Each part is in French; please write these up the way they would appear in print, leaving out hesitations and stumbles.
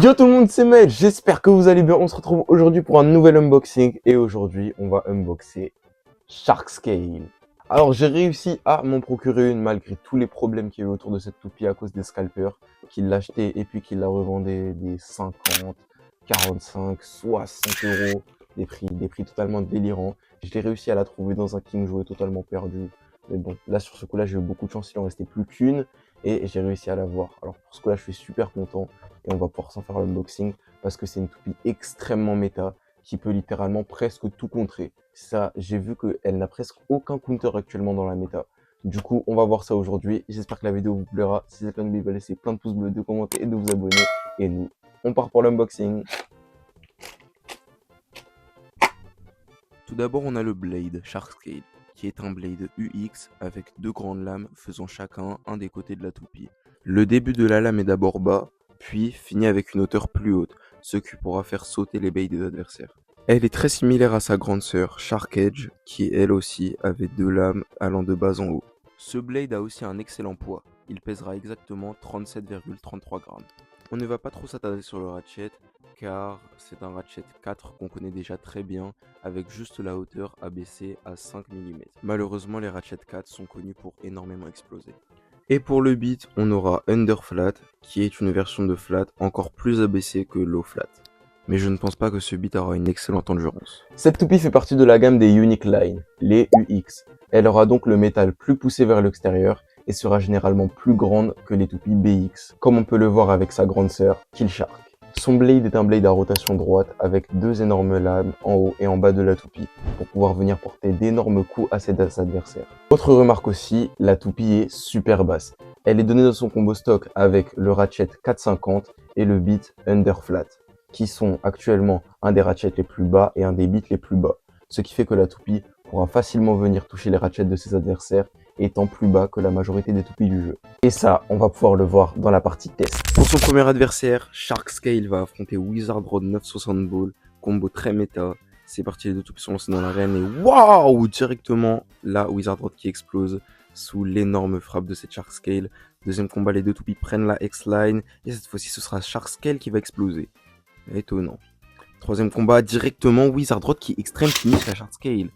Yo tout le monde, c'est Mel, j'espère que vous allez bien. On se retrouve aujourd'hui pour un nouvel unboxing et aujourd'hui on va unboxer Sharkscale. Alors j'ai réussi à m'en procurer une malgré tous les problèmes qu'il y a eu autour de cette toupie à cause des scalpers qui l'achetaient et puis qui la revendaient des 50, 45, 60 euros, des prix totalement délirants. J'ai réussi à la trouver dans un King jouet totalement perdu. Mais bon, là sur ce coup-là j'ai eu beaucoup de chance, il en restait plus qu'une et j'ai réussi à l'avoir. Alors pour ce coup-là je suis super content. Et on va pouvoir s'en faire l'unboxing parce que c'est une toupie extrêmement méta qui peut littéralement presque tout contrer. Ça, j'ai vu qu'elle n'a presque aucun counter actuellement dans la méta. Du coup, on va voir ça aujourd'hui. J'espère que la vidéo vous plaira. Si c'est le cas, n'oubliez pas de laisser plein de pouces bleus, de commenter et de vous abonner. Et nous, on part pour l'unboxing. Tout d'abord, on a le Blade Sharkscale, qui est un Blade UX avec deux grandes lames faisant chacun un des côtés de la toupie. Le début de la lame est d'abord bas, puis finit avec une hauteur plus haute, ce qui pourra faire sauter les baies des adversaires. Elle est très similaire à sa grande sœur Shark Edge, qui elle aussi avait deux lames allant de bas en haut. Ce Blade a aussi un excellent poids, il pèsera exactement 37,33 grammes. On ne va pas trop s'attarder sur le ratchet, car c'est un ratchet 4 qu'on connaît déjà très bien, avec juste la hauteur abaissée à 5 mm. Malheureusement, les ratchet 4 sont connus pour énormément exploser. Et pour le beat, on aura Underflat, qui est une version de flat encore plus abaissée que low flat. Mais je ne pense pas que ce beat aura une excellente endurance. Cette toupie fait partie de la gamme des Unique Line, les UX. Elle aura donc le métal plus poussé vers l'extérieur et sera généralement plus grande que les toupies BX, comme on peut le voir avec sa grande sœur, Killshark. Son blade est un blade à rotation droite avec deux énormes lames en haut et en bas de la toupie pour pouvoir venir porter d'énormes coups à ses adversaires. Autre remarque aussi, la toupie est super basse. Elle est donnée dans son combo stock avec le ratchet 450 et le beat Underflat, qui sont actuellement un des ratchets les plus bas et un des beats les plus bas. Ce qui fait que la toupie pourra facilement venir toucher les ratchets de ses adversaires étant plus bas que la majorité des toupies du jeu. Et ça, on va pouvoir le voir dans la partie test. Pour son premier adversaire, Sharkscale va affronter Wizard Rod 960 Ball, combo très méta. C'est parti, les deux toupies sont lancées dans l'arène et waouh, directement la Wizard Rod qui explose sous l'énorme frappe de cette Sharkscale. Deuxième combat, les deux toupies prennent la X-Line et cette fois-ci ce sera Sharkscale qui va exploser. Étonnant. Troisième combat, directement Wizard Rod qui extrême finish la Sharkscale.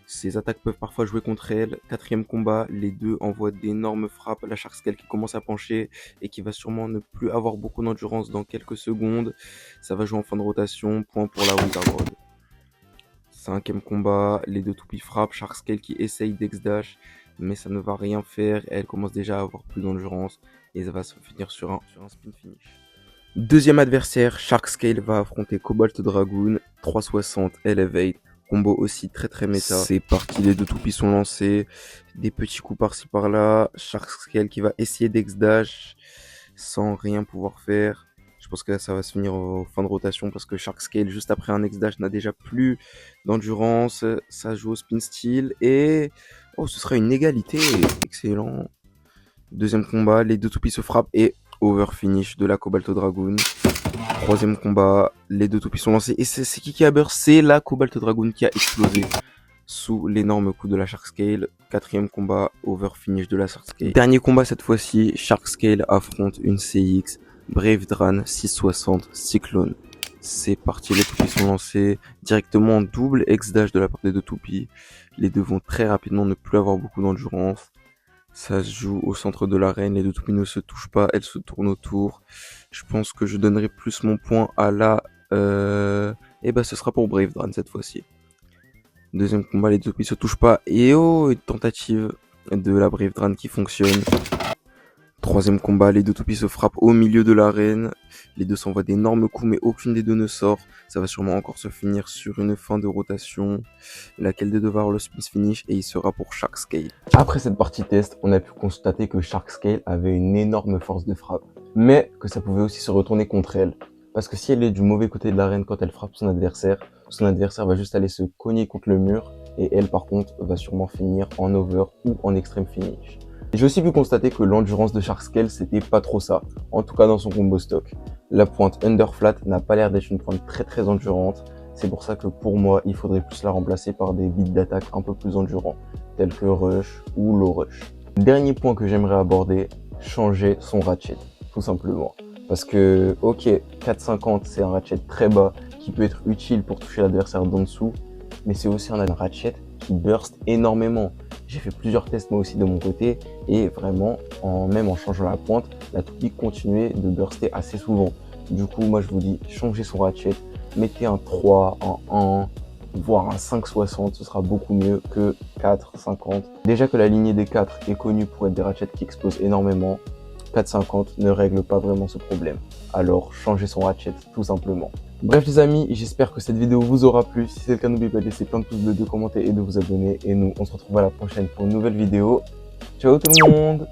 Ses attaques peuvent parfois jouer contre elle. Quatrième combat, les deux envoient d'énormes frappes. La Sharkscale qui commence à pencher et qui va sûrement ne plus avoir beaucoup d'endurance dans quelques secondes. Ça va jouer en fin de rotation. Point pour la Wizard Rod. Cinquième combat, les deux toupies frappent. Sharkscale qui essaye d'X-Dash, mais ça ne va rien faire. Elle commence déjà à avoir plus d'endurance et ça va se finir sur un spin finish. Deuxième adversaire, Sharkscale va affronter Cobalt Dragoon 360 Elevate. Combo aussi très méta. C'est parti, les deux toupies sont lancés. Des petits coups par-ci par-là. Sharkscale qui va essayer d'X-Dash sans rien pouvoir faire. Je pense que là, ça va se finir en fin de rotation parce que Sharkscale, juste après un X-Dash, n'a déjà plus d'endurance. Ça joue au spin steel et... oh, ce sera une égalité. Excellent. Deuxième combat, les deux toupies se frappent et over finish de la Cobalt Dragoon. Troisième combat, les deux toupies sont lancés et c'est qui a burst? C'est la Cobalt Dragoon qui a explosé sous l'énorme coup de la Sharkscale. Quatrième combat, over finish de la Sharkscale. Dernier combat cette fois-ci, Sharkscale affronte une CX Brave Dran 660 Cyclone. C'est parti, les toupies sont lancés directement double X-Dash de la part des deux toupies. Les deux vont très rapidement ne plus avoir beaucoup d'endurance. Ça se joue au centre de l'arène, les deux toupies ne se touchent pas, elles se tournent autour. Je pense que je donnerai plus mon point à la... et bah ce sera pour Brave Dran cette fois-ci. Deuxième combat, les deux toupies se touchent pas. Et oh, une tentative de la Brave Dran qui fonctionne. Troisième combat, les deux toupies se frappent au milieu de l'arène. Les deux s'envoient d'énormes coups, mais aucune des deux ne sort. Ça va sûrement encore se finir sur une fin de rotation. Laquelle des deux va avoir le spin finish et il sera pour Sharkscale. Après cette partie test, on a pu constater que Sharkscale avait une énorme force de frappe, mais que ça pouvait aussi se retourner contre elle. Parce que si elle est du mauvais côté de l'arène quand elle frappe son adversaire va juste aller se cogner contre le mur, et elle par contre va sûrement finir en over ou en extreme finish. J'ai aussi pu constater que l'endurance de Sharkscale c'était pas trop ça, en tout cas dans son combo stock. La pointe Underflat n'a pas l'air d'être une pointe très endurante, c'est pour ça que pour moi il faudrait plus la remplacer par des beats d'attaque un peu plus endurants, tels que Rush ou Low Rush. Dernier point que j'aimerais aborder, changer son ratchet, tout simplement. Parce que, ok, 4,50 c'est un ratchet très bas qui peut être utile pour toucher l'adversaire d'en dessous, mais c'est aussi un ratchet qui burst énormément. J'ai fait plusieurs tests moi aussi de mon côté et vraiment, même en changeant la pointe, la toupie continuait de burster assez souvent. Du coup, moi je vous dis, changez son ratchet, mettez un 3, un 1, voire un 5,60, ce sera beaucoup mieux que 4,50. Déjà que la lignée des 4 est connue pour être des ratchets qui explosent énormément, 4,50 ne règle pas vraiment ce problème. Alors changez son ratchet tout simplement. Bref les amis, j'espère que cette vidéo vous aura plu. Si c'est le cas, n'oubliez pas de laisser plein de pouces bleus, de commenter et de vous abonner. Et nous, on se retrouve à la prochaine pour une nouvelle vidéo. Ciao tout le monde!